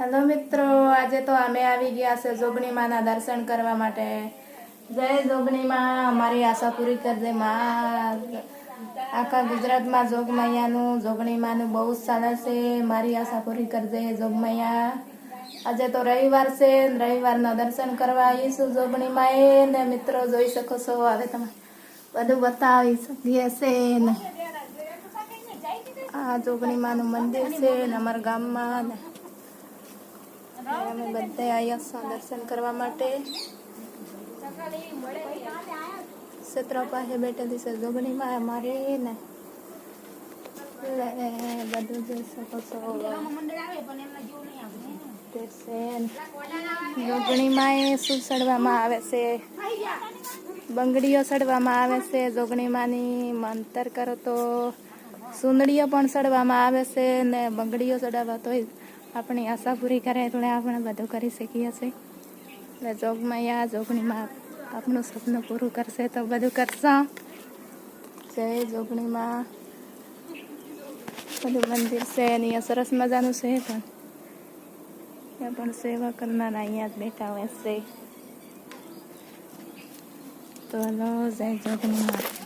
Hello મિત્રો, આજે તો અમે આવી ગયા છે જોગણી માના દર્શન કરવા માટે। જય જોગણી માં, અમારી આશા પૂરી કરજે માં। આખા ગુજરાતમાં જોગમૈયાનું જોગણી માનું બહુ જ ચાલે છે। મારી આશા પૂરી કરજે જોગમૈયા। આજે તો રવિવાર છે, રવિવારના દર્શન કરવા આવીશું જોગણી માએ ને મિત્રો જોઈ શકો છો। હવે તમે બધું બતાવી શકીએ છે ને આ જોગણી માનું મંદિર છે ને અમારા ગામમાં ને અમે બધા આવ્યા છીએ દર્શન કરવા માટે। ક્ષેત્ર પાસે બેઠેલી છે જોગણી માં અમારી ને બધું જોઈ શકો છો। જોગણી માં શું ચડવામાં આવે છે? બંગડીઓ ચડવામાં આવે છે જોગણી માની। મંતર કરો તો સુંદડીઓ પણ ચડવામાં આવે છે ને બંગડીઓ ચડાવવા તો આપણી આશા પૂરી કરે એટલે આપણે બધું કરી શકીએ છીએ। એટલે જોગમૈયા જોગણીમાં આપણું સપનું પૂરું કરશે તો બધું કરશો। જય જોગણીમાં। બધું મંદિર છે અહીંયા સરસ મજાનું છે, પણ ત્યાં પણ સેવા કરનાર અહીંયા જ બેઠા હોય છે। તો હલો, જય જોગણીમાં।